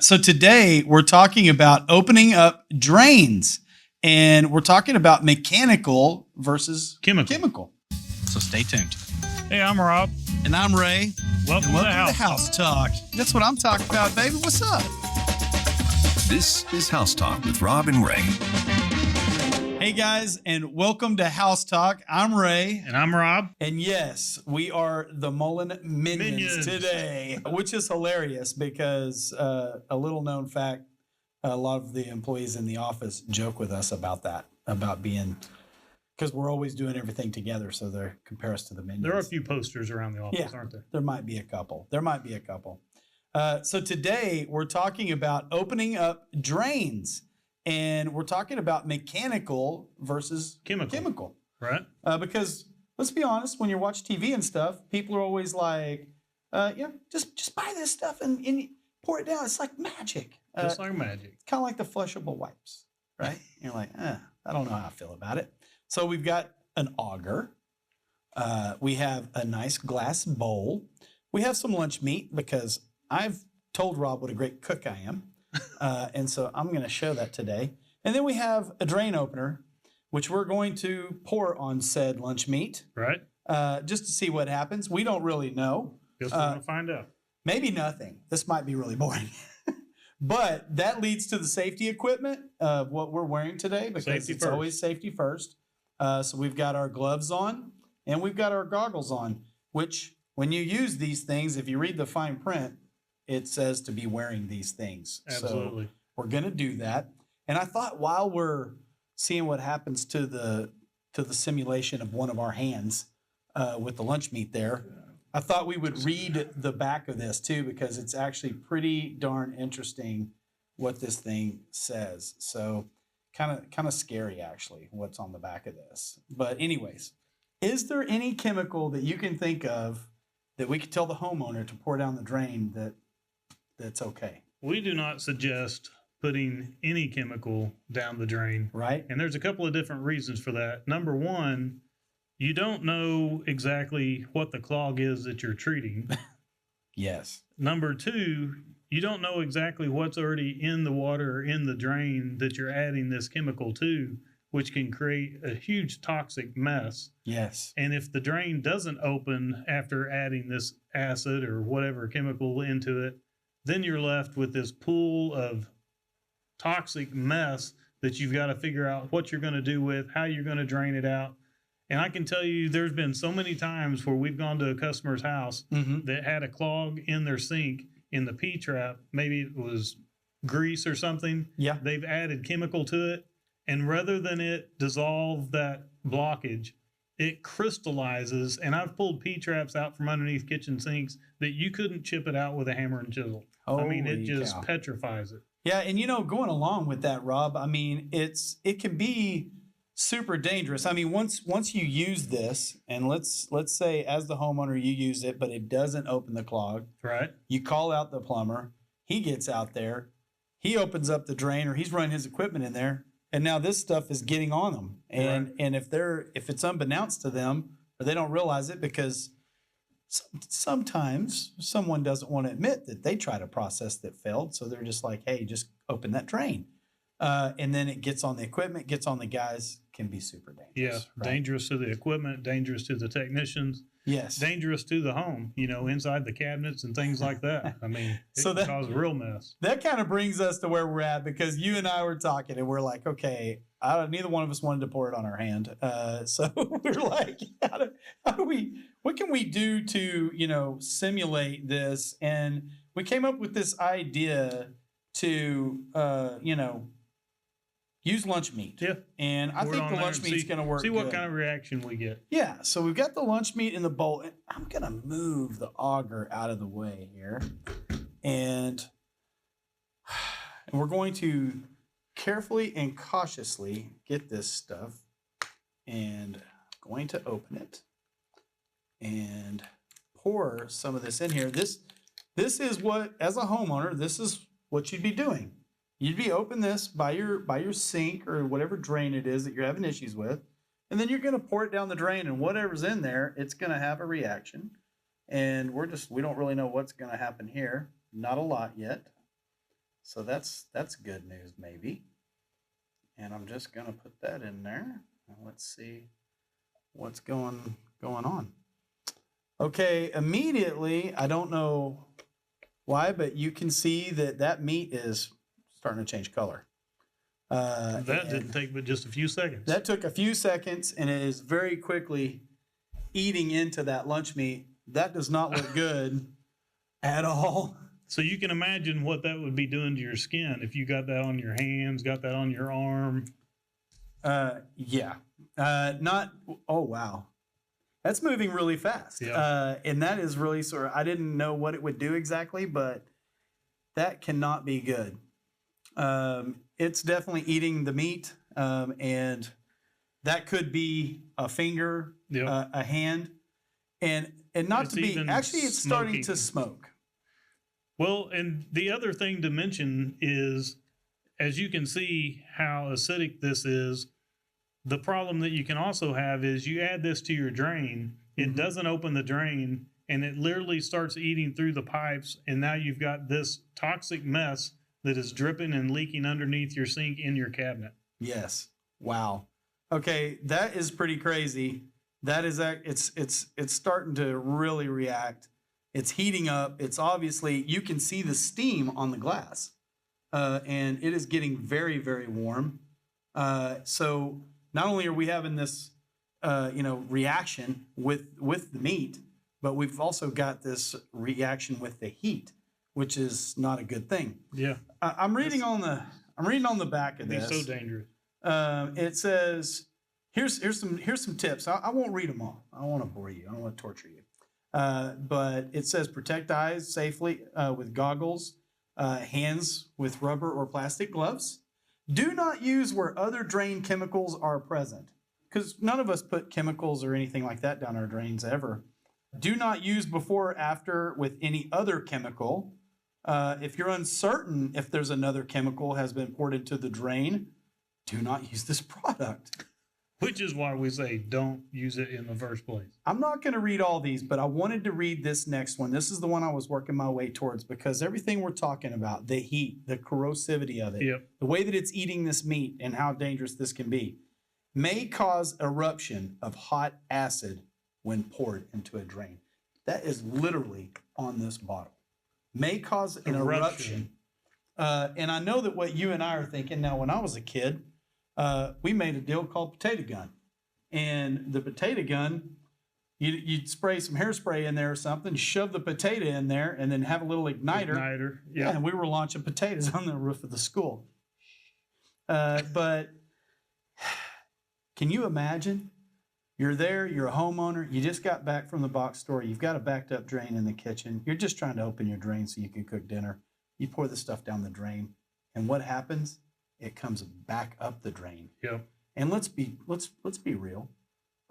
So today we're talking about opening up drains, and we're talking about mechanical versus chemical. So stay tuned. Hey, I'm Rob. And I'm Ray. Welcome And to House Talk. That's what I'm talking about, baby. What's up? This is House Talk with Rob and Ray. Hey guys, and welcome to House Talk. I'm Ray. And I'm Rob. And yes, we are the Mullin Minions today, which is hilarious because a little known fact, a lot of the employees in the office joke with us about that, about being, because we're always doing everything together, so they compare us to the Minions. There are a few posters around the office, aren't there? There might be a couple. So today we're talking about opening up drains. And we're talking about mechanical versus chemical. Right. Because let's be honest, when you watch TV and stuff, people are always like, just buy this stuff and pour it down. It's like magic. Just like magic. It's kind of like the flushable wipes, right? You're like, I don't know how I feel about it. So we've got an auger. We have a nice glass bowl. We have some lunch meat because I've told Rob what a great cook I am. And so I'm going to show that today. And then we have a drain opener, which we're going to pour on said lunch meat. Right. Just to see what happens. We don't really know. Guess we're going to find out. Maybe nothing. This might be really boring. But that leads to the safety equipment of what we're wearing today because it's always safety first. So we've got our gloves on and we've got our goggles on, which when you use these things, if you read the fine print, it says to be wearing these things. Absolutely. So we're going to do that. And I thought while we're seeing what happens to the simulation of one of our hands with the lunch meat there, I thought we would read the back of this too, because it's actually pretty darn interesting what this thing says. So kind of scary actually what's on the back of this. But anyways, is there any chemical that you can think of that we could tell the homeowner to pour down the drain that's okay? We do not suggest putting any chemical down the drain. Right. And there's a couple of different reasons for that. Number one, you don't know exactly what the clog is that you're treating. Yes. Number two, you don't know exactly what's already in the water or in the drain that you're adding this chemical to, which can create a huge toxic mess. Yes. And if the drain doesn't open after adding this acid or whatever chemical into it, then you're left with this pool of toxic mess that you've got to figure out what you're going to do with, how you're going to drain it out. And I can tell you there's been so many times where we've gone to a customer's house that had a clog in their sink in the P-trap. Maybe it was grease or something. Yeah. They've added chemical to it. And rather than it dissolve that blockage, it crystallizes. And I've pulled P-traps out from underneath kitchen sinks that you couldn't chip it out with a hammer and chisel. I mean, it just petrifies it. Yeah, and going along with that, Rob, I mean, it can be super dangerous. I mean, once you use this, and let's say as the homeowner you use it, but it doesn't open the clog. Right. You call out the plumber. He gets out there. He opens up the drain, or he's running his equipment in there, and now this stuff is getting on them. And if it's unbeknownst to them, or they don't realize it, because sometimes someone doesn't want to admit that they tried a process that failed. So they're just like, hey, just open that drain. And then it gets on the equipment, gets on the guys, can be super dangerous. Yeah, right? Dangerous to the equipment, dangerous to the technicians. Yes. Dangerous to the home, inside the cabinets and things like that. I mean, it can cause a real mess. That kind of brings us to where we're at, because you and I were talking and we're like, okay, neither one of us wanted to pour it on our hand. So we're like, what can we do to, simulate this? And we came up with this idea to, use lunch meat. Yeah. And I think the lunch meat's going to work. See what kind of reaction we get. Yeah. So we've got the lunch meat in the bowl. And I'm going to move the auger out of the way here. And we're going to carefully and cautiously get this stuff. And I'm going to open it and pour some of this in here. This is what, as a homeowner, this is what you'd be doing. You'd be open this by your sink or whatever drain it is that you're having issues with, and then you're going to pour it down the drain, and whatever's in there, it's going to have a reaction. And we don't really know what's going to happen here. Not a lot yet. So that's good news, maybe. And I'm just gonna put that in there. And let's see what's going on. Okay, immediately, I don't know why, but you can see that meat is starting to change color. That didn't take but just a few seconds. That took a few seconds, and it is very quickly eating into that lunch meat. That does not look good at all. So you can imagine what that would be doing to your skin if you got that on your hands, got that on your arm. Yeah. Oh, wow. That's moving really fast. Yeah. And that is really sort of, I didn't know what it would do exactly, but that cannot be good. It's definitely eating the meat, and that could be a finger, Yep. a hand, and not It's to be, even actually it's starting to smoking. smoke. Well, and the other thing to mention is, as you can see how acidic this is, the problem that you can also have is you add this to your drain, it doesn't open the drain, and it literally starts eating through the pipes, and now you've got this toxic mess that is dripping and leaking underneath your sink in your cabinet. Yes. Wow. Okay, that is pretty crazy. That is, it's starting to really react. It's heating up. It's obviously, you can see the steam on the glass, and it is getting very, very warm. So not only are we having this, reaction with the meat, but we've also got this reaction with the heat, which is not a good thing. Yeah. I'm reading on the back of It'd be this. so dangerous. It says, here's some tips. I won't read them all. I don't want to bore you. I don't want to torture you. But it says protect eyes safely with goggles, hands with rubber or plastic gloves. Do not use where other drain chemicals are present, because none of us put chemicals or anything like that down our drains ever. Do not use before or after with any other chemical. If you're uncertain if there's another chemical has been poured into the drain, do not use this product. Which is why we say don't use it in the first place. I'm not going to read all these, but I wanted to read this next one. This is the one I was working my way towards, because everything we're talking about, the heat, the corrosivity of it, Yep. the way that it's eating this meat and how dangerous this can be, may cause eruption of hot acid when poured into a drain. That is literally on this bottle. May cause an eruption. And I know that what you and I are thinking now, when I was a kid, we made a deal called potato gun. And the potato gun, you'd spray some hairspray in there or something, shove the potato in there, and then have a little igniter. Yeah. And we were launching potatoes on the roof of the school. But can you imagine? You're there, you're a homeowner, you just got back from the box store, you've got a backed up drain in the kitchen, you're just trying to open your drain so you can cook dinner. You pour the stuff down the drain, and what happens? It comes back up the drain. Yep. And let's be real.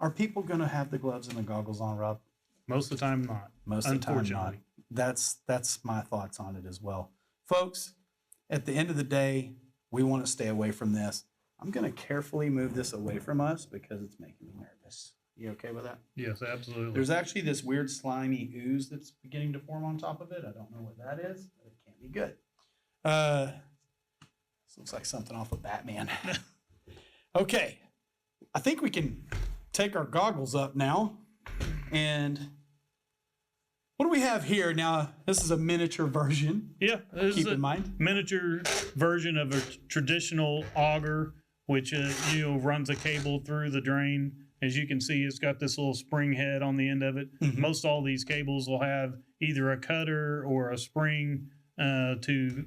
Are people going to have the gloves and the goggles on, Rob? Most of the time, not. Most of the time, not. Unfortunately. That's my thoughts on it as well, folks. At the end of the day, we want to stay away from this. I'm going to carefully move this away from us because it's making me nervous. You okay with that? Yes, absolutely. There's actually this weird slimy ooze that's beginning to form on top of it. I don't know what that is, but it can't be good. This looks like something off of Batman. Okay, I think we can take our goggles up now. And what do we have here? Now, this is a miniature version. Yeah, this Keep is in a mind. miniature version of a traditional auger, which runs a cable through the drain. As you can see, it's got this little spring head on the end of it. Mhm. Most all these cables will have either a cutter or a spring to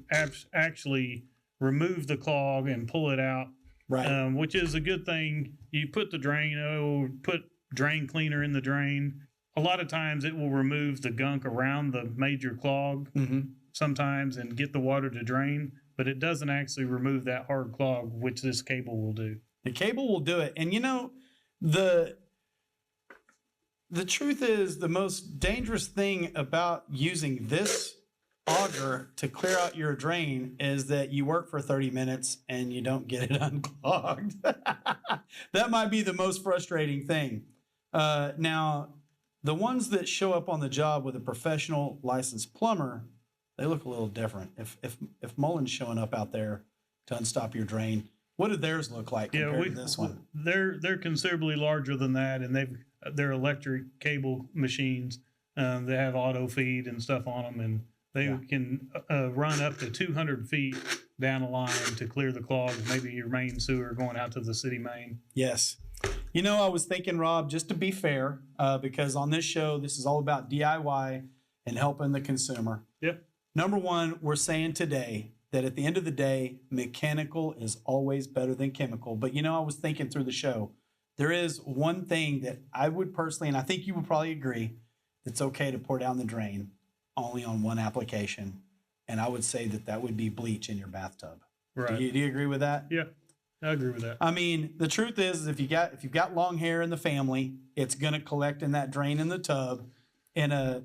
actually remove the clog and pull it out, Right. which is a good thing. You put the drain, put drain cleaner in the drain. A lot of times it will remove the gunk around the major clog Mm-hmm. sometimes and get the water to drain, but it doesn't actually remove that hard clog, which this cable will do. The cable will do it. And you know, the truth is, the most dangerous thing about using this auger to clear out your drain is that you work for 30 minutes and you don't get it unclogged. That might be the most frustrating thing. Now, the ones that show up on the job with a professional licensed plumber they look a little different. If Mullin's showing up out there to unstop your drain, what did theirs look like compared to this one? They're considerably larger than that, and they're electric cable machines. They have auto feed and stuff on them, and they can run up to 200 feet down a line to clear the clogs, maybe your main sewer going out to the city main. Yes. You know, I was thinking, Rob, just to be fair, because on this show, this is all about DIY and helping the consumer. Yep. Number one, we're saying today that at the end of the day, mechanical is always better than chemical. But, you know, I was thinking through the show, there is one thing that I would personally, and I think you would probably agree, it's okay to pour down the drain only on one application. And I would say that would be bleach in your bathtub. Right. Do you agree with that? Yeah, I agree with that. I mean, the truth is if you've got long hair in the family, it's going to collect in that drain in the tub, and a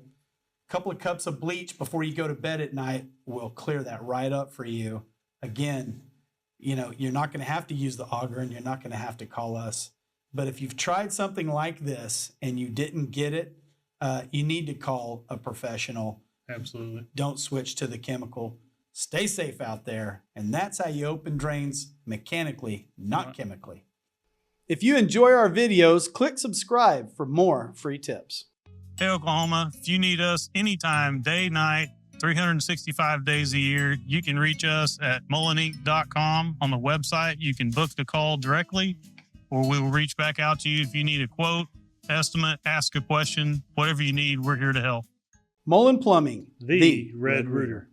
couple of cups of bleach before you go to bed at night will clear that right up for you. Again, you know, you're not going to have to use the auger, and you're not going to have to call us. But if you've tried something like this and you didn't get it, you need to call a professional. Absolutely. Don't switch to the chemical. Stay safe out there. And that's how you open drains mechanically, not chemically. If you enjoy our videos, click subscribe for more free tips. Hey, Oklahoma, if you need us anytime, day, night, 365 days a year, you can reach us at mullininc.com. On the website, you can book the call directly, or we will reach back out to you if you need a quote, estimate, ask a question, whatever you need, we're here to help. Mullin Plumbing, The Red Rooter.